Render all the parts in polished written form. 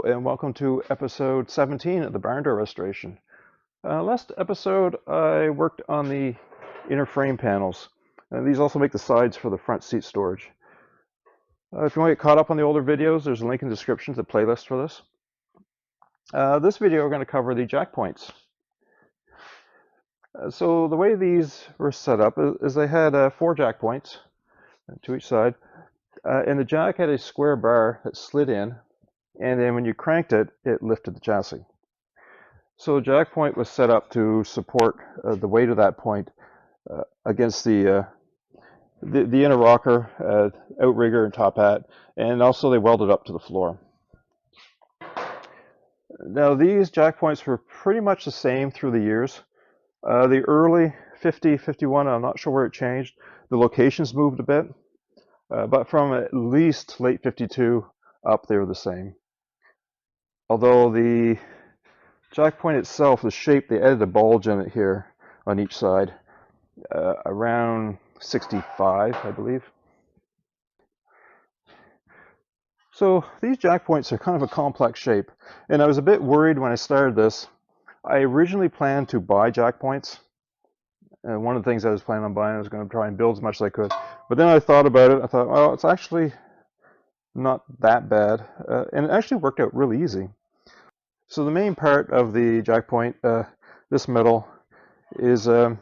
Hello and welcome to episode 17 of the Barndoor restoration. Last episode I worked on the inner frame panels. These also make the sides for the front seat storage. If you want to get caught up on the older videos, there's a link in the description to the playlist for this. This video we're going to cover the jack points. So the way these were set up is they had 4 jack points to each side, and the jack had a square bar that slid in, and then when you cranked it, it lifted the chassis. So the jack point was set up to support the weight of that point against the inner rocker, outrigger, and top hat, and also they welded up to the floor. Now these jack points were pretty much the same through the years. The early 50, 51, I'm not sure where it changed. The locations moved a bit, but from at least late 52 up, they were the same. Although the jack point itself, the shape, they added a bulge in it here on each side, around 65, I believe. So these jack points are kind of a complex shape, and I was a bit worried when I started this. I originally planned to buy jack points, and one of the things I was planning on buying, I was going to try and build as much as I could. But then I thought about it. I thought, well, it's actually not that bad, and it actually worked out really easy. So the main part of the jack point, this metal, is about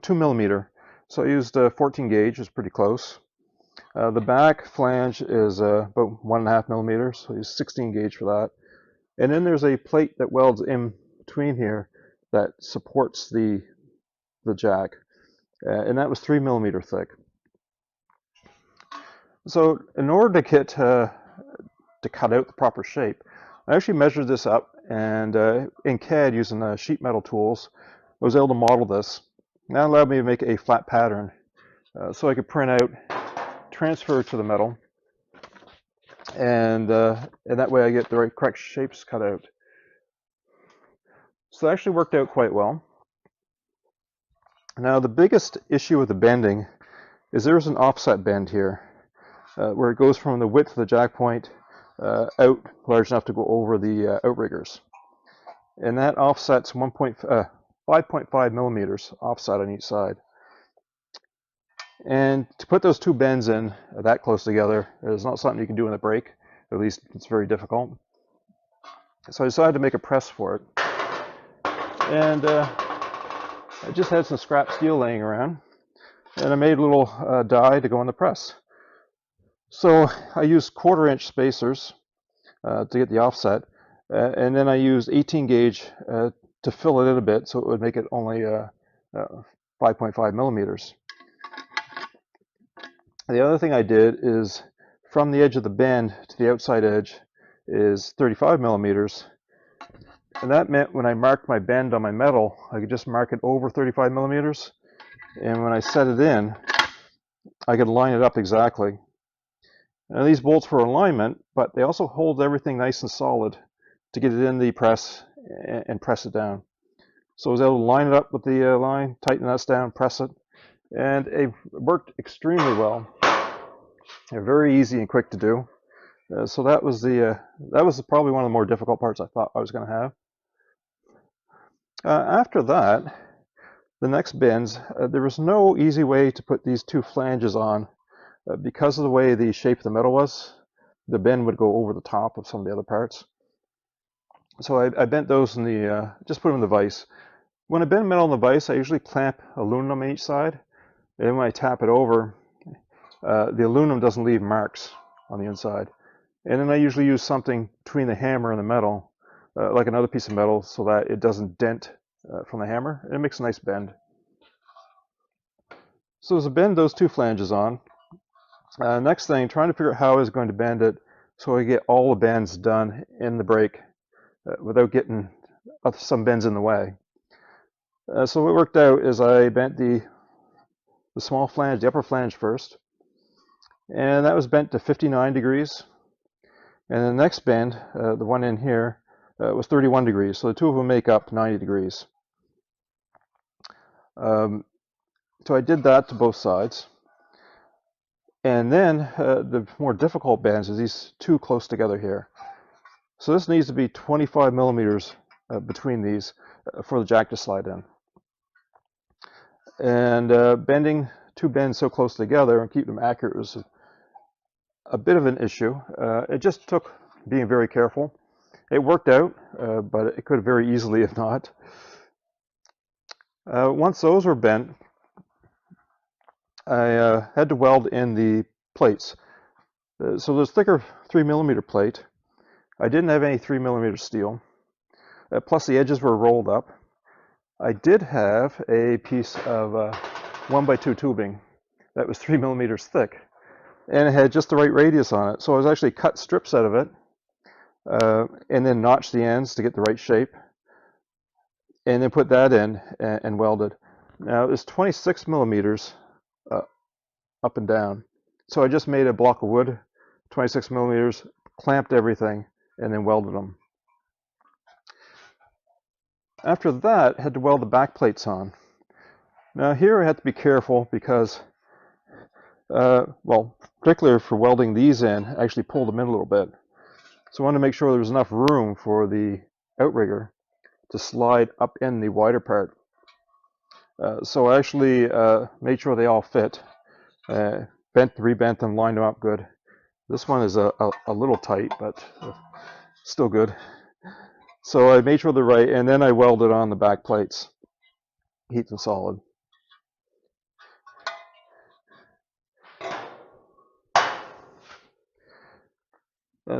2 millimeter. So I used 14 gauge, it's pretty close. The back flange is about 1.5 millimeters, so I used 16 gauge for that. And then there's a plate that welds in between here that supports the jack, and that was 3 millimeter thick. So in order to get to cut out the proper shape, I actually measured this up, and in CAD using sheet metal tools, I was able to model this. That allowed me to make a flat pattern, so I could print out, transfer to the metal, and that way I get the correct shapes cut out. So that actually worked out quite well. Now the biggest issue with the bending is there's an offset bend here, where it goes from the width of the jack point out large enough to go over the outriggers. And that offsets 5.5 millimeters offset on each side. And to put those two bends in that close together is not something you can do in the brake. At least it's very difficult. So I decided to make a press for it. And I just had some scrap steel laying around, and I made a little die to go on the press. So I used 1/4 inch spacers to get the offset, and then I used 18 gauge to fill it in a bit, so it would make it only 5.5 millimeters. The other thing I did is from the edge of the bend to the outside edge is 35 millimeters, and that meant when I marked my bend on my metal, I could just mark it over 35 millimeters, and when I set it in, I could line it up exactly. Now these bolts for alignment, but they also hold everything nice and solid to get it in the press and press it down. So I was able to line it up with the line, tighten that down, press it, and it worked extremely well. Very easy and quick to do. So that was probably one of the more difficult parts I thought I was going to have. After that, the next bends, there was no easy way to put these two flanges on. Because of the way the shape of the metal was, the bend would go over the top of some of the other parts. So I bent those in the, just put them in the vise. When I bend metal in the vise, I usually clamp aluminum on each side. And when I tap it over, the aluminum doesn't leave marks on the inside. And then I usually use something between the hammer and the metal, like another piece of metal, so that it doesn't dent from the hammer. And it makes a nice bend. So as I bend those two flanges on, next thing, trying to figure out how I was going to bend it so I get all the bends done in the brake without getting some bends in the way. So what worked out is I bent the small flange, the upper flange first, and that was bent to 59 degrees. And the next bend, the one in here, was 31 degrees. So the two of them make up 90 degrees. So I did that to both sides. And then the more difficult bends is these two close together here. So this needs to be 25 millimeters between these for the jack to slide in. And bending two bends so close together and keep them accurate was a bit of an issue. It just took being very careful. It worked out, but it could have very easily if not. Once those were bent, I had to weld in the plates. So there's thicker 3 millimeter plate. I didn't have any 3 millimeter steel. Plus the edges were rolled up. I did have a piece of 1x2 tubing that was 3 millimeters thick, and it had just the right radius on it. So I was actually cut strips out of it, and then notched the ends to get the right shape, and then put that in and welded. Now it's 26 millimeters up and down. So I just made a block of wood, 26 millimeters, clamped everything, and then welded them. After that, I had to weld the back plates on. Now here I had to be careful because, well, particularly for welding these in, I actually pulled them in a little bit. So I wanted to make sure there was enough room for the outrigger to slide up in the wider part. So I actually made sure they all fit, rebent them, lined them up good. This one is a little tight, but still good. So I made sure they're right, and then I welded on the back plates, keep them solid.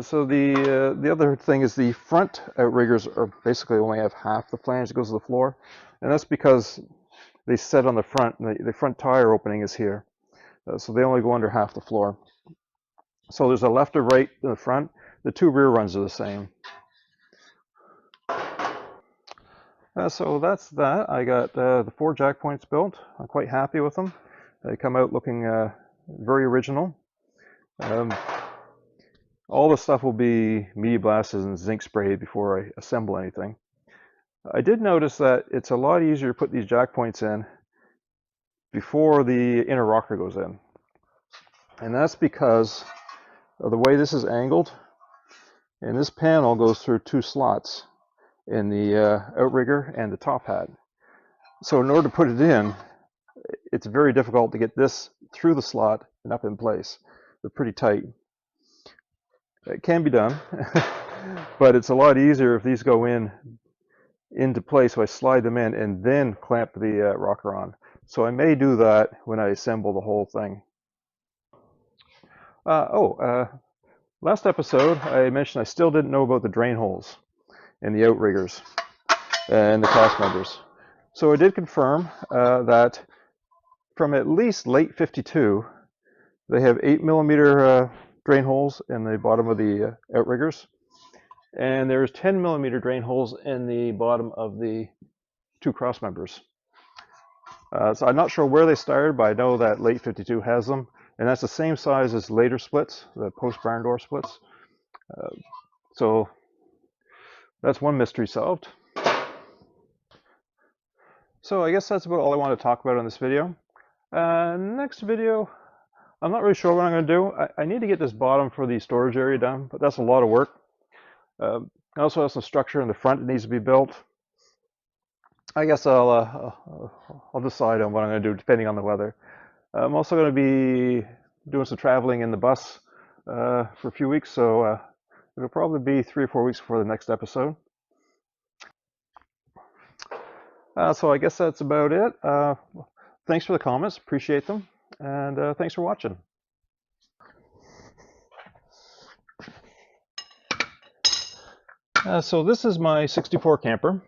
So the other thing is the front outriggers are basically only have half the flange that goes to the floor, and that's because they set on the front, and the front tire opening is here, so they only go under half the floor. So there's a left or right in the front. The two rear runs are the same. So that's that. I got the 4 jack points built. I'm quite happy with them. They come out looking very original. All the stuff will be media blasted and zinc sprayed before I assemble anything. I did notice that it's a lot easier to put these jack points in before the inner rocker goes in. And that's because of the way this is angled. And this panel goes through 2 slots in the outrigger and the top hat. So in order to put it in, it's very difficult to get this through the slot and up in place. They're pretty tight. It can be done, but it's a lot easier if these go into place. So I slide them in and then clamp the rocker on. So I may do that when I assemble the whole thing. Last episode I mentioned I still didn't know about the drain holes in the outriggers and the cross members. So I did confirm that from at least late 52, they have 8 millimeter drain holes in the bottom of the outriggers, and there's 10 millimeter drain holes in the bottom of the 2 cross members. So I'm not sure where they started, but I know that late 52 has them, and that's the same size as later splits, the post Barndoor splits. So that's one mystery solved. So I guess that's about all I want to talk about in this video. Next video, I'm not really sure what I'm going to do. I need to get this bottom for the storage area done, but that's a lot of work. I also have some structure in the front that needs to be built. I guess I'll decide on what I'm going to do depending on the weather. I'm also going to be doing some traveling in the bus for a few weeks, so it'll probably be 3 or 4 weeks before the next episode. So I guess that's about it. Thanks for the comments, appreciate them, and thanks for watching. So this is my 64 camper.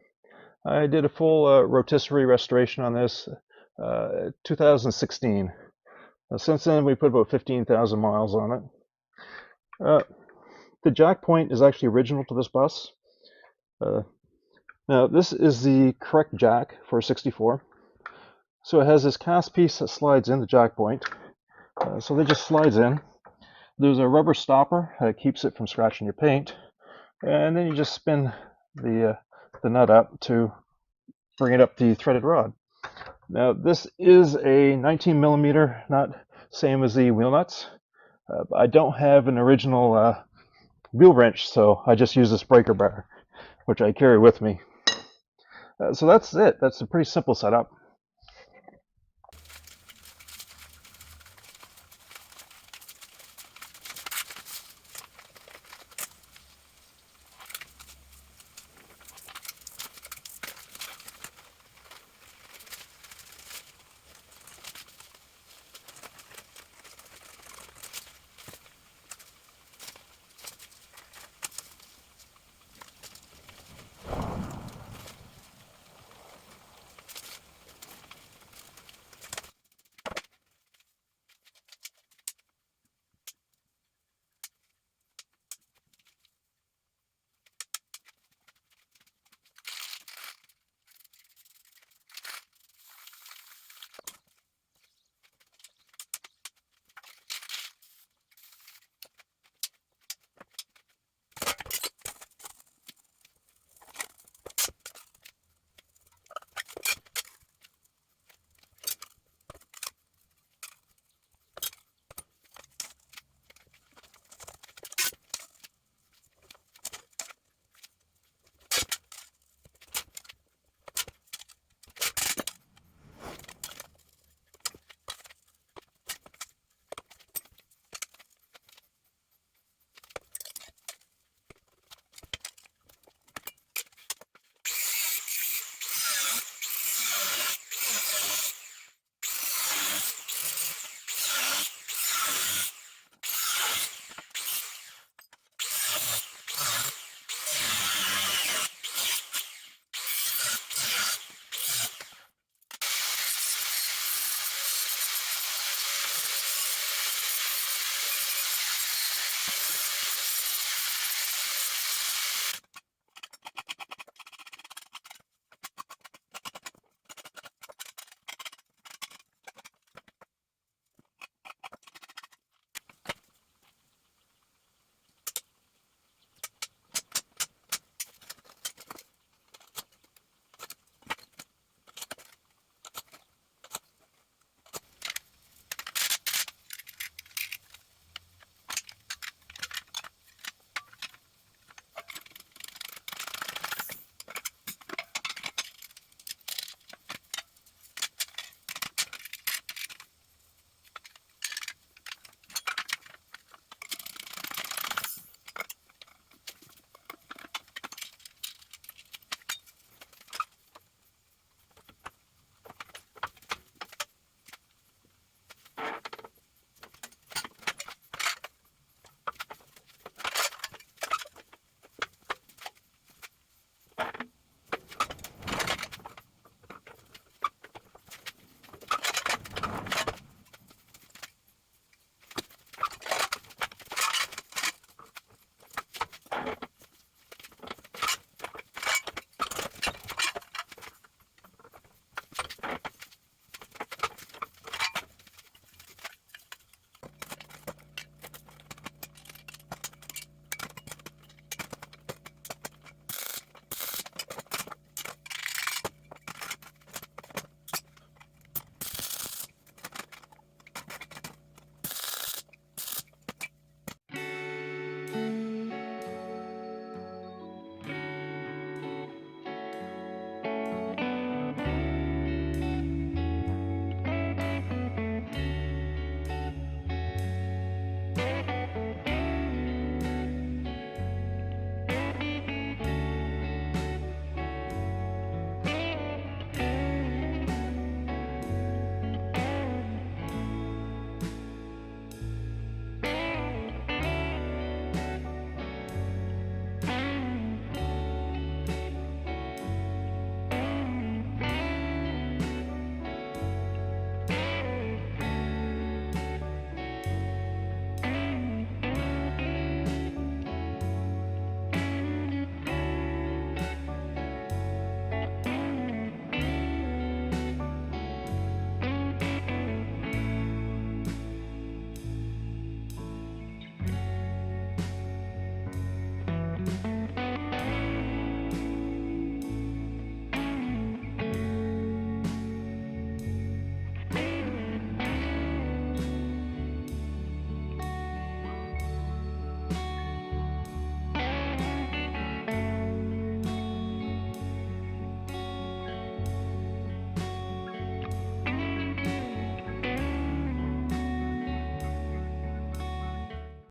I did a full rotisserie restoration on this 2016. Since then we put about 15,000 miles on it. The jack point is actually original to this bus. Now this is the correct jack for a 64. So it has this cast piece that slides in the jack point. So that just slides in. There's a rubber stopper that keeps it from scratching your paint. And then you just spin the nut up to bring it up the threaded rod. Now this is a 19 millimeter nut, same as the wheel nuts. I don't have an original wheel wrench, so I just use this breaker bar, which I carry with me. So that's it. That's a pretty simple setup.